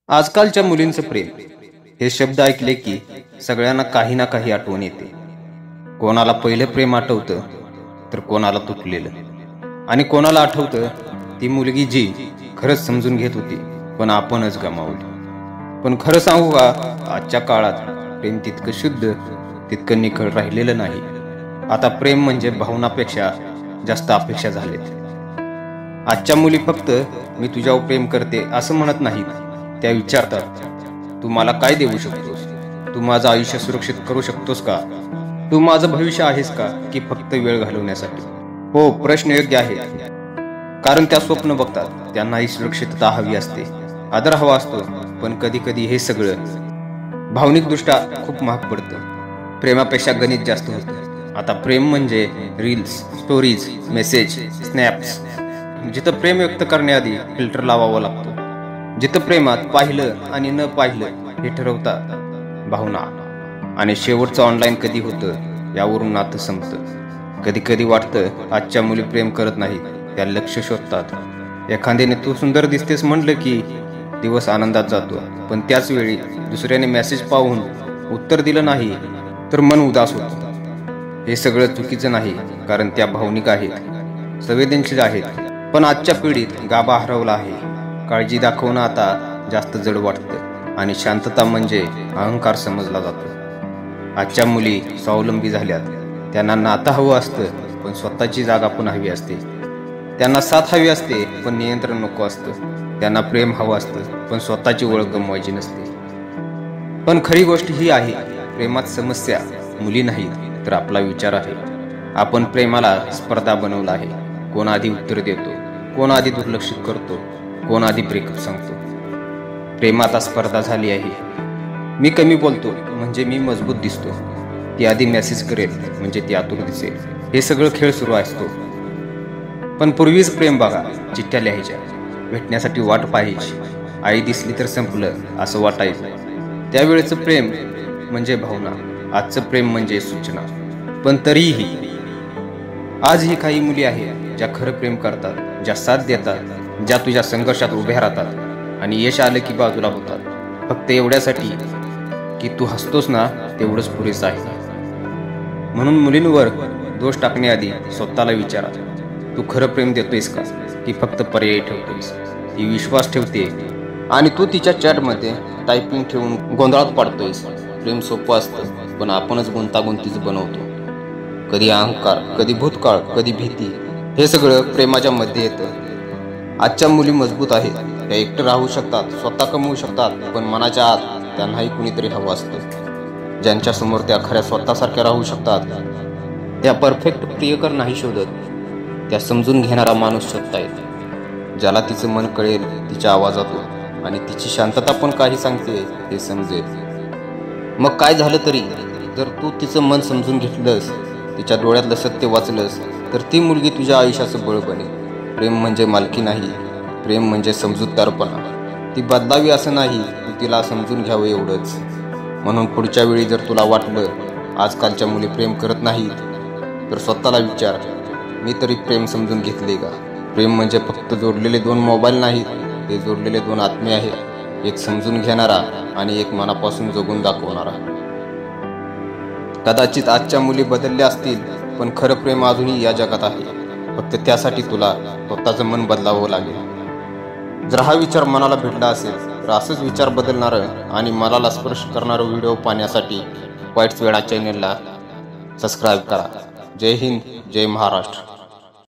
आजकालच्या मुलींचं प्रेम हे शब्द ऐकले की सगळ्यांना काही ना काही आठवण येते. कोणाला पहिलं प्रेम आठवतं तर कोणाला तुटलेलं, आणि कोणाला आठवतं ती मुलगी जी खरंच समजून घेत होती पण आपणच गमावली. पण खरं सांगू का, आजच्या काळात प्रेम तितकं शुद्ध, तितकं निखळ राहिलेलं नाही. आता प्रेम म्हणजे भावनापेक्षा जास्त अपेक्षा झालेत. आजच्या मुली फक्त मी तुझ्यावर प्रेम करते असं म्हणत नाहीत, त्या विचारतात तू मला काय देऊ शकतोस, तू माझं आयुष्य सुरक्षित करू शकतोस का, तू माझं भविष्य आहेस का, की फक्त वेळ घालवण्यासाठी. हो, प्रश्न योग्य आहे, कारण त्या स्वप्न बघतात, त्यांनाही सुरक्षितता हवी असते, आदर हवा असतो. पण कधी कधी हे सगळं भावनिकदृष्ट्या खूप महाग पडतं. प्रेमापेक्षा गणित जास्त होतं. आता प्रेम म्हणजे रील्स, स्टोरीज, मेसेज, स्नॅप्स. जिथं प्रेम व्यक्त करण्याआधी फिल्टर लावावा लागतो, जिथं प्रेमात पाहिलं आणि न पाहिलं हे ठरवतात भावना, आणि शेवटचं ऑनलाईन कधी होतं यावरून नातं संपतं. कधी कधी वाटतं आजच्या मुली प्रेम करत नाहीत, त्या लक्ष शोधतात. एखाद्याने तू सुंदर दिसतेस म्हटलं की दिवस आनंदात जातो, पण त्याच वेळी दुसऱ्याने मेसेज पाहून उत्तर दिलं नाही तर मन उदास होतं. हे सगळं चुकीचं नाही, कारण त्या भावनिक आहेत, संवेदनशील आहेत. पण आजच्या पिढीत गाभा हरवला आहे. काळजी दाखवणं आता जास्त जड वाटतं, आणि शांतता म्हणजे अहंकार समजला जातो. आजच्या मुली स्वावलंबी झाल्यात. त्यांना नातं हवं असतं पण स्वतःची जागा पण हवी असते. त्यांना साथ हवी असते पण नियंत्रण नको असतं. त्यांना प्रेम हवं असतं पण स्वतःची ओळख गमवायची नसते. पण खरी गोष्ट ही आहे, प्रेमात समस्या मुली नाहीत तर आपला विचार आहे. आपण प्रेमाला स्पर्धा बनवला आहे. कोण आधी उत्तर देतो, कोण आधी दुर्लक्षित करतो, कोण आधी ब्रेकअप सांगतो. प्रेमात स्पर्धा झाली आहे. मी कमी बोलतो म्हणजे मी मजबूत दिसतो, ती आधी मेसेज करेल म्हणजे ती आतुर दिसेल. हे सगळं खेळ सुरू असतो. पण पूर्वीच प्रेम बघा, चिठ्ठ्या लिहायच्या, भेटण्यासाठी वाट पाहायची, आई दिसली तर संपलं असं वाटायचं. त्यावेळेचं प्रेम म्हणजे भावना, आजचं प्रेम म्हणजे सूचना. पण तरीही आजही काही मुली आहेत ज्या खरं प्रेम करतात, ज्या साथ देतात, ज्या तुझ्या संघर्षात उभ्या राहतात, आणि यश आलं की बाजूला होतात, फक्त एवढ्यासाठी की तू हसतोस ना, तेवढंच पुरेसं आहे. म्हणून मुलींवर दोष टाकण्याआधी स्वतःला विचारा, तू खरं प्रेम देतोयस का, की फक्त पर्याय ठेवतोयस. ती विश्वास ठेवते आणि तू तिच्या चॅटमध्ये टायपिंग ठेवून गोंधळात पाडतोयस. प्रेम सोपं असतं पण आपणच गुंतागुंतीच बनवतो. कधी अहंकार, कधी भूतकाळ, कधी भीती, हे सगळं प्रेमाच्या मध्ये येतं. आजच्या मुली मजबूत आहेत. त्या एकटं राहू शकतात, स्वतः कमवू शकतात, पण मनाच्या आत त्यांनाही कुणीतरी हवं असतं. ज्यांच्या समोर त्या खऱ्या स्वतःसारख्या राहू शकतात, त्या परफेक्ट प्रियकर नाही शोधत, त्या समजून घेणारा माणूस शोधतायत. ज्याला तिचं मन कळेल तिच्या आवाजातून, आणि तिची शांतता पण काही सांगते हे समजेल. मग काय झालं तरी जर तू तिचं मन समजून घेतलंस, तिच्या डोळ्यातलं सत्य वाचलंस, तर ती मुलगी तुझ्या आयुष्याचं बळ बनेल. प्रेम म्हणजे मालकी नाही, प्रेम म्हणजे समजूतदारपणा. ती बदलावी असं नाही, तू तिला समजून घ्यावं एवढंच. म्हणून पुढच्या वेळी जर तुला वाटलं आजकालच्या मुली प्रेम करत नाहीत, तर स्वतःला विचार, मी तरी प्रेम समजून घेतले का. प्रेम म्हणजे फक्त जोडलेले दोन मोबाईल नाहीत, ते जोडलेले दोन आत्मे आहेत. एक समजून घेणारा आणि एक मनापासून जगून दाखवणारा. कदाचित आजच्या मुली बदलल्या असतील, पण खरं प्रेम अजूनही या जगात आहे. फक्त त्यासाठी तुला स्वतःचं मन बदलावं लागेल. जर हा विचार मनाला भेटला असेल तर असंच विचार बदलणारं आणि मनाला स्पर्श करणारं व्हिडिओ पाहण्यासाठी वाईट्स वेळा चॅनेलला सबस्क्राईब करा. जय हिंद, जय महाराष्ट्र.